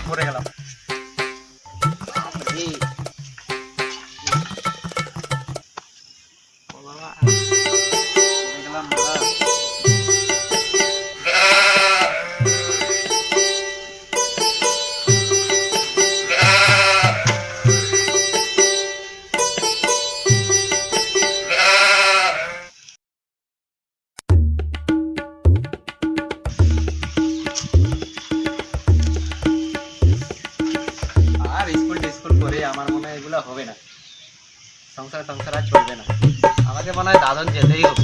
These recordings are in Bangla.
পড়ে গেলাম। আমার মনে হয় এগুলো হবে না, সংসার সংসার আর চলবে না, আমাকে মনে হয় দাদন যেতেই হবে।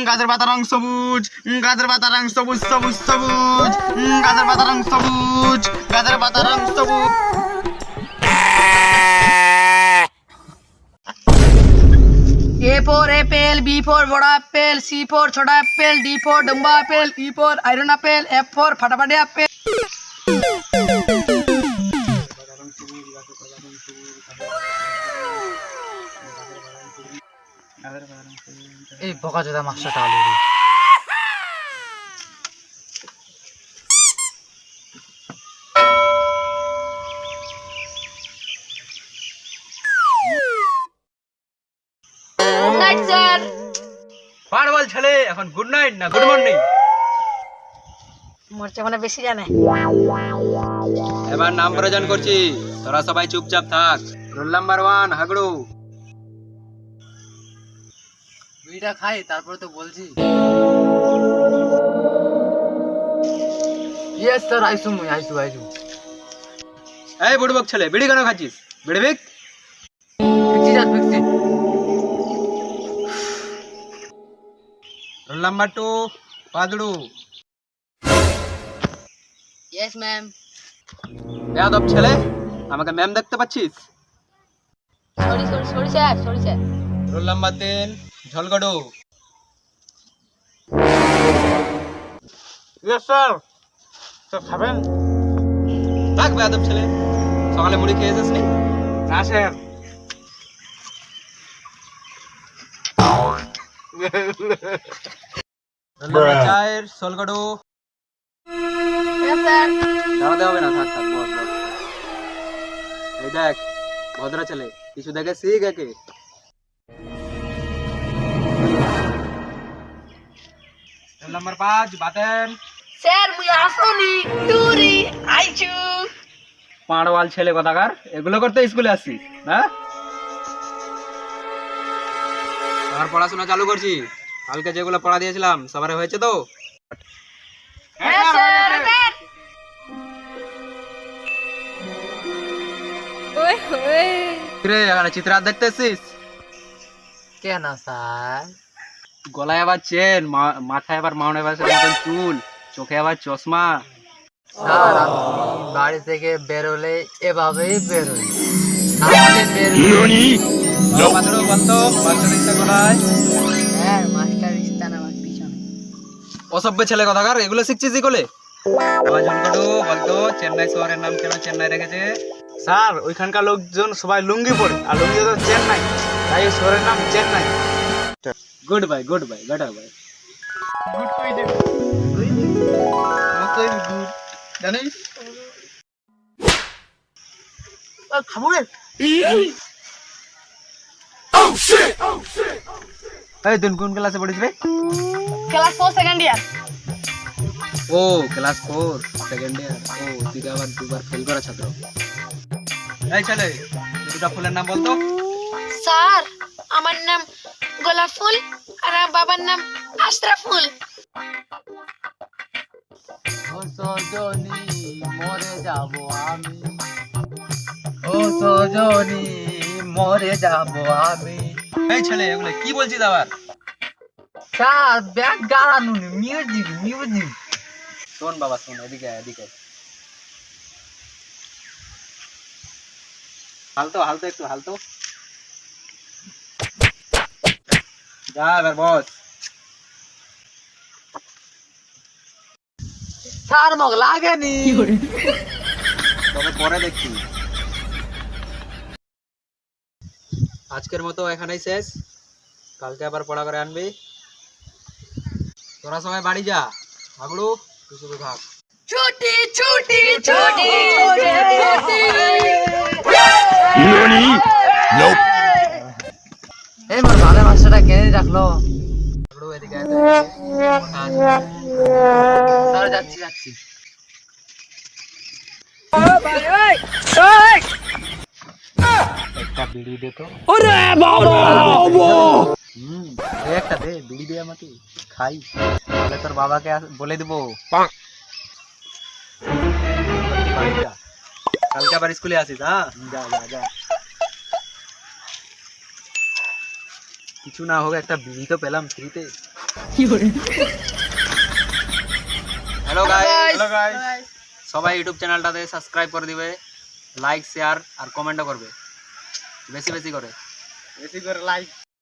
গাছের পাতা রং সবুজ, গাছের পাতা রং সবুজ সবুজ সবুজ, গাছের পাতা রং সবুজ, গাছের পাতা রং সবুজ। A for apple, B for বড় apple, C for ছোট apple, D for ডম্বা apple, E for iron apple, F for ফাটাফাটি apple। এই বকাচোদা মাস্টারটা আলু গুড নাইট স্যার। পাড়ওয়াল ছেলে, এখন গুড নাইট না গুড মর্নিং? মোর চেয়ে মানে বেশি জানে। এবার নাম প্রয়োজন করছি, তোরা সবাই চুপচাপ থাক। Roll number 1 হাগড়ু। বিড়িটা খাই তারপরে তো বলছি। ইয়েস স্যার, আইসু। এই বুড়বক ছেলে, বিড়ি কেন খাচ্ছিস? বিড়ি বিক। রোল নাম্বার 2 পাদড়ু। Yes ma'am. বেয়াদব ছেলে, আমাকে ম্যাম দেখতে পাচ্ছিস? Sorry sir. রোল নাম্বার 3 ঝলগড়ু। Yes sir. তো খাবেন? থাক বেয়াদব ছেলে, সকালে মুড়ি খেয়ে এসেছিস নি? না স্যার। রোল নাম্বার 4 সোলগড়ু। Yes sir. দাঁড়াতে হবে না, থাক বস। এই দেখ ভদ্র ছেলে, কিছু দেখে শিখ একে। Roll number 5 Baten. স্যার মুই আসনি টুরি আইছু। পাড়ওয়াল ছেলে কথাকার, এগুলো করতে স্কুলে আসছিস না? আর পড়াশোনা চালু করছি, কালকে যেগুলো পড়া দিয়েছিলাম সবার হয়েছে তো? হ্যাঁ স্যার। ওই রে এখানে চিত্রাত দেখতে এসছিস কেন স্যার? গলায় আবার চেন, মাথায় আবার মাউন্ট এভারেস্টের মতন চুল, চোখে আবার চশমা। স্যার আমি বাড়ি থেকে বেরোলে এভাবেই বেরোই। হ্যাঁ মাস্টার ইস্তান আমার পিছনে। অসভ্য ছেলে কথাকার, এগুলো শিখছিস কোলে? বলতো চেন্নাই শহরের নাম কেন চেন্নাই রেখেছে? স্যার ওইখানকার লোকজন সবাই লুঙ্গি পরে, আর লুঙ্গি তো চেন্নাই, তাই শহরের নাম চেন্নাই। গুড বাই বেটার বাই। গুড কই দে মতই গুড জানিস? খাবো রে। এই তুই কোন ক্লাসে পড়িস রে? Class 4 second year. ও ক্লাস 4 সেকেন্ড ইয়ার। ও তুই তো আবার দুবার ফেল করা ছাত্র। এই ছেলে, দুটো ফুলের নাম বলতো। স্যার আমার নাম গোলাপ ফুল আর আমার বাবার নাম আশরাফুল। ও সজনী মরে যাব আমি, ও সজনী মরে যাবো আমি। এই ছেলে এগুলো কি বলছিস আবার? স্যার ব্যাগ গাড়ানো মিউজিক মিউজিক। শোন বাবা শোন, এদিকে এদিকে হালতো হালতো একটু হালতো। যা এবার বস। স্যার মগ লাগেনি। তবে পরে দেখছি। আজকের মতো এখানেই শেষ, কালকে আবার পড়া করে আনবি। তোরা সবাই বাড়ি যা, হাগলু তুই শুধু থাক। ছুটি ছুটি ছুটি ছুটি। এই মোর ভালো মাস্টারটা কেনে রাখলো। হাগলু এদিকে আয় তো, স্যার যাচ্ছি যাচ্ছি। একটা বিড়ি দে তো। একটা দে, বিড়ি দে আমাকে, খাই। তাহলে তোর বাবাকে বলে দিব। বাড়ি যা, কালকে আবার স্কুলে আসিস। হ্যাঁ যা যা যা। কিছু না হোক একটা বিড়ি তো পেলাম ফ্রিতে। হ্যালো গাইস, সবাই ইউটিউব চ্যানেলটাতে সাবস্ক্রাইব করে দিবে, লাইক শেয়ার আর কমেন্টও করবে, বেশি বেশি করে বেশি করে লাইক